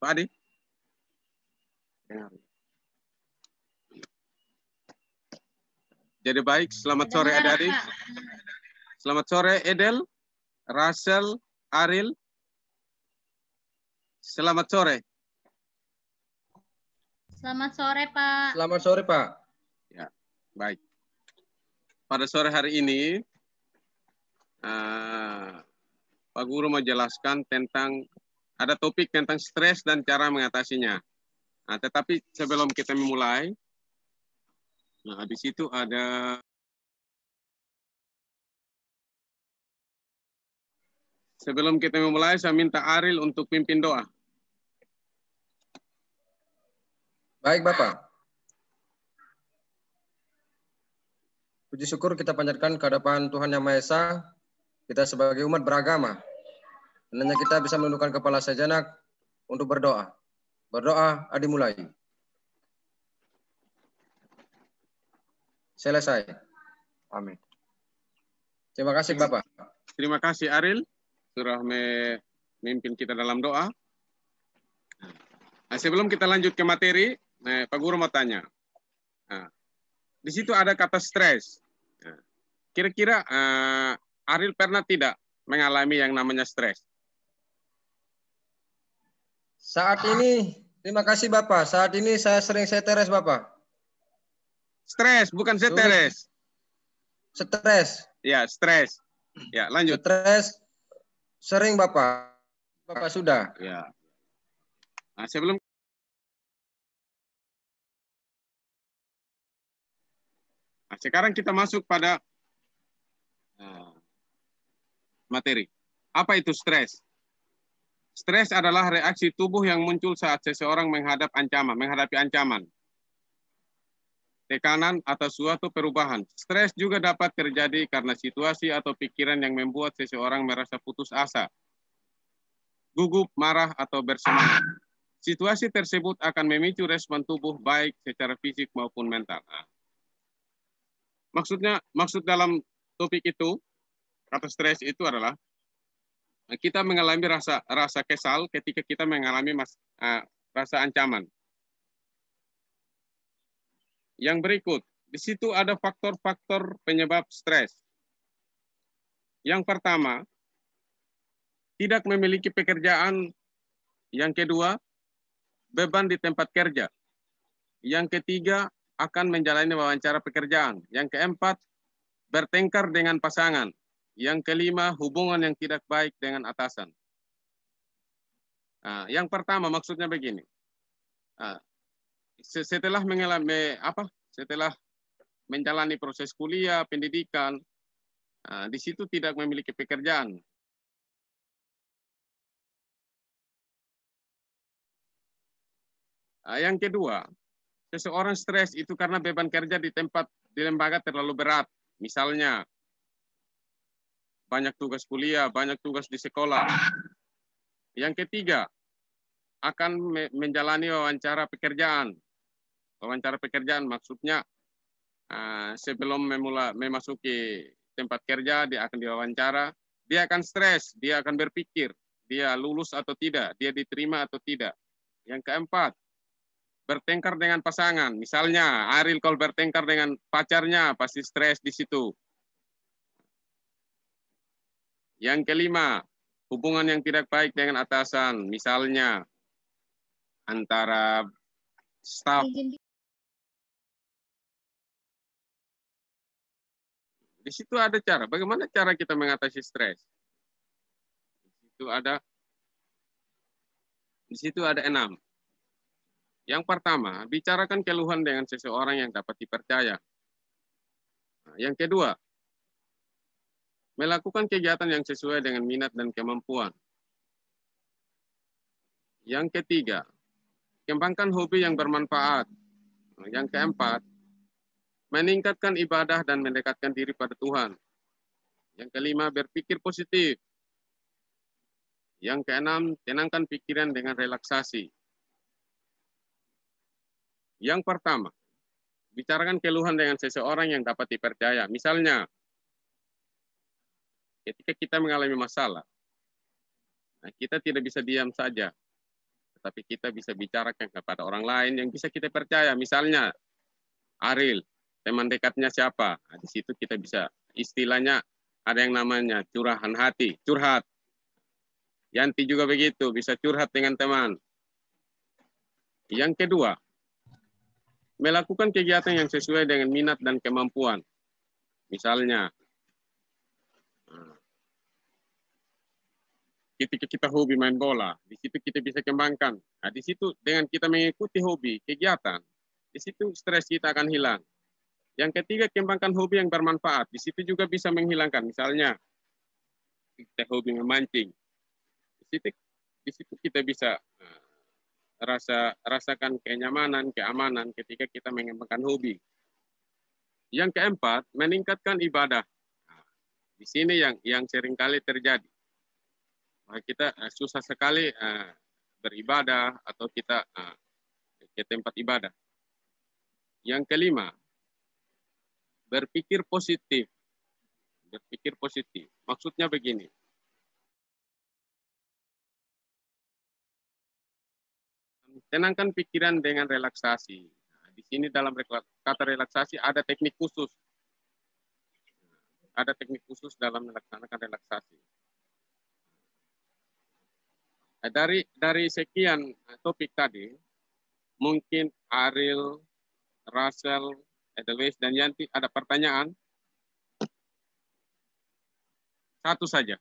Pak Adi? Jadi baik, selamat sore adik-adik. Selamat sore Edel, Russell, Aril. Selamat sore. Selamat sore, Pak. Selamat sore, Pak. Ya, baik. Pada sore hari ini, Pak Guru mau jelaskan tentang, ada topik tentang stres dan cara mengatasinya. Nah, tetapi sebelum kita memulai, nah, di situ ada sebelum kita memulai, saya minta Aril untuk pimpin doa. Baik, Bapak. Puji syukur kita panjatkan ke hadapan Tuhan Yang Maha Esa, kita sebagai umat beragama. Hendaknya kita bisa menundukkan kepala sejenak untuk berdoa. Berdoa, dimulai. Selesai. Amin. Terima kasih, Bapak. Terima kasih Aril sudah memimpin kita dalam doa. Nah, sebelum kita lanjut ke materi, Pak Guru mau tanya. Nah, di situ ada kata stres. Kira-kira Aril pernah tidak mengalami yang namanya stres? Saat ini, terima kasih Bapak. Saat ini saya sering stres, Bapak. Stres, bukan stres. Stres. Ya, stres. Ya, lanjut. Stres sering, Bapak. Bapak sudah. Ya. Nah, sebelum sekarang kita masuk pada materi. Apa itu stres? Stres adalah reaksi tubuh yang muncul saat seseorang menghadapi ancaman, tekanan, atau suatu perubahan. Stres juga dapat terjadi karena situasi atau pikiran yang membuat seseorang merasa putus asa, gugup, marah, atau bersemangat. Situasi tersebut akan memicu respon tubuh baik secara fisik maupun mental. Maksud dalam topik itu, kata stres itu adalah kita mengalami rasa kesal ketika kita mengalami rasa ancaman. Yang berikut, di situ ada faktor-faktor penyebab stres. Yang pertama, tidak memiliki pekerjaan. Yang kedua, beban di tempat kerja. Yang ketiga, akan menjalani wawancara pekerjaan. Yang keempat, bertengkar dengan pasangan. Yang kelima, hubungan yang tidak baik dengan atasan. Yang pertama maksudnya begini. Setelah menjalani proses kuliah, pendidikan, di situ tidak memiliki pekerjaan. Yang kedua, seseorang stres itu karena beban kerja di lembaga terlalu berat. Misalnya, banyak tugas kuliah, banyak tugas di sekolah. Yang ketiga, akan menjalani wawancara pekerjaan. Wawancara pekerjaan maksudnya sebelum memasuki tempat kerja, dia akan diwawancara, dia akan stres, dia akan berpikir, dia lulus atau tidak, dia diterima atau tidak. Yang keempat, bertengkar dengan pasangan. Misalnya, Aril kalau bertengkar dengan pacarnya, pasti stres di situ. Yang kelima, hubungan yang tidak baik dengan atasan. Misalnya, antara staf. Di situ ada cara. Bagaimana cara kita mengatasi stres? Di situ ada 6. Yang pertama, bicarakan keluhan dengan seseorang yang dapat dipercaya. Yang kedua, melakukan kegiatan yang sesuai dengan minat dan kemampuan. Yang ketiga, kembangkan hobi yang bermanfaat. Yang keempat, meningkatkan ibadah dan mendekatkan diri pada Tuhan. Yang kelima, berpikir positif. Yang keenam, tenangkan pikiran dengan relaksasi. Yang pertama, bicarakan keluhan dengan seseorang yang dapat dipercaya. Misalnya, ketika kita mengalami masalah, kita tidak bisa diam saja. tapi kita bisa bicarakan kepada orang lain yang bisa kita percaya. Misalnya Ariel, teman dekatnya siapa? Nah, di situ kita bisa istilahnya ada yang namanya curahan hati, curhat. Yanti juga begitu, bisa curhat dengan teman. Yang kedua, melakukan kegiatan yang sesuai dengan minat dan kemampuan. Misalnya, ketika kita hobi main bola, di situ kita bisa kembangkan. Nah, di situ dengan kita mengikuti hobi, kegiatan, di situ stres kita akan hilang. Yang ketiga, kembangkan hobi yang bermanfaat. Di situ juga bisa menghilangkan. Misalnya, kita hobi memancing. Di situ kita bisa rasakan kenyamanan, keamanan ketika kita mengembangkan hobi. Yang keempat, meningkatkan ibadah. Di sini yang seringkali terjadi. Kita susah sekali beribadah atau kita ke tempat ibadah. Yang kelima, berpikir positif. Berpikir positif. Maksudnya begini. Tenangkan pikiran dengan relaksasi. Nah, di sini dalam kata relaksasi ada teknik khusus. Ada teknik khusus dalam melaksanakan relaksasi. Dari sekian topik tadi, mungkin Ariel, Russell, Edelweiss, dan Yanti ada pertanyaan? Satu saja.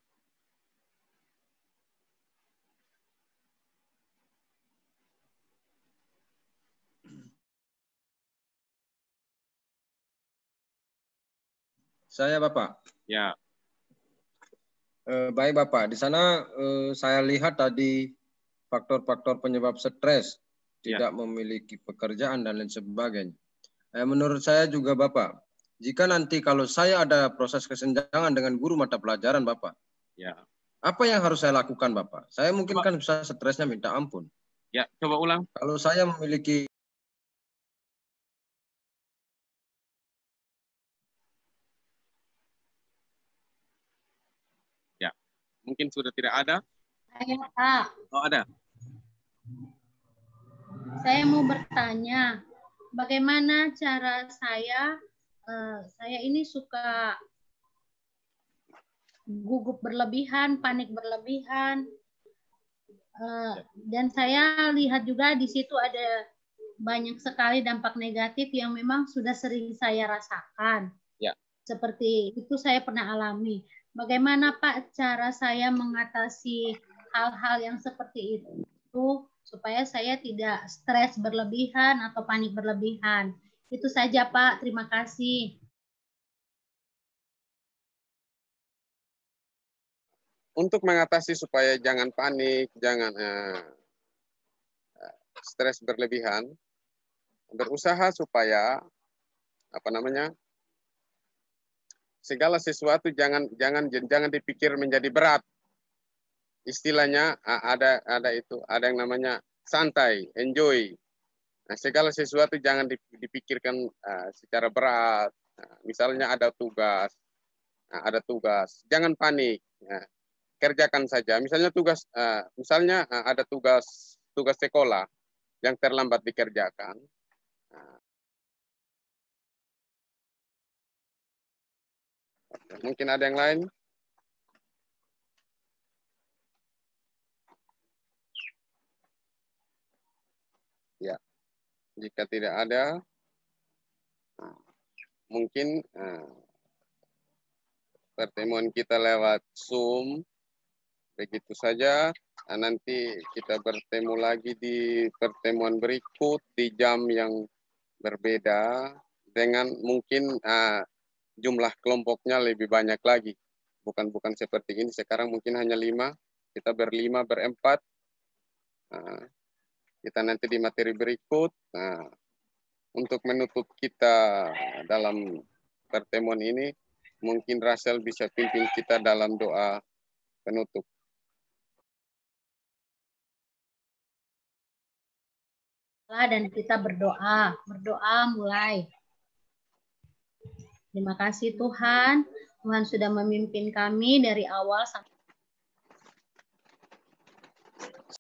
Saya Bapak. Ya. Baik Bapak, di sana saya lihat tadi faktor-faktor penyebab stres, tidak memiliki pekerjaan dan lain sebagainya. Menurut saya juga Bapak, jika nanti kalau saya ada proses kesenjangan dengan guru mata pelajaran Bapak, Ya. apa yang harus saya lakukan Bapak? Saya mungkin kan bisa stresnya minta ampun. Ya, coba ulang. Kalau saya memiliki Mungkin sudah tidak ada. Saya, Pak. Oh, ada. Saya mau bertanya, bagaimana cara saya ini suka gugup berlebihan, panik berlebihan, dan saya lihat juga di situ ada banyak sekali dampak negatif yang memang sudah sering saya rasakan. Ya. Seperti itu saya pernah alami. Bagaimana Pak cara saya mengatasi hal-hal yang seperti itu supaya saya tidak stres berlebihan atau panik berlebihan? Itu saja Pak, terima kasih. Untuk mengatasi supaya jangan panik, jangan stres berlebihan, berusaha supaya segala sesuatu jangan dipikir menjadi berat. Istilahnya ada yang namanya santai, enjoy. Nah, segala sesuatu jangan dipikirkan secara berat. Nah, misalnya ada tugas, jangan panik. Nah, kerjakan saja. Misalnya ada tugas sekolah yang terlambat dikerjakan. Nah, mungkin ada yang lain? Ya, jika tidak ada, mungkin pertemuan kita lewat Zoom. Begitu saja. Nah, nanti kita bertemu lagi di pertemuan berikut di jam yang berbeda dengan mungkin jumlah kelompoknya lebih banyak lagi. Bukan seperti ini. Sekarang mungkin hanya 5. Kita berlima, berempat. Kita nanti di materi berikut. Untuk menutup kita dalam pertemuan ini, mungkin Russell bisa pimpin kita dalam doa penutup. Dan kita berdoa mulai. Terima kasih Tuhan sudah memimpin kami dari awal sampai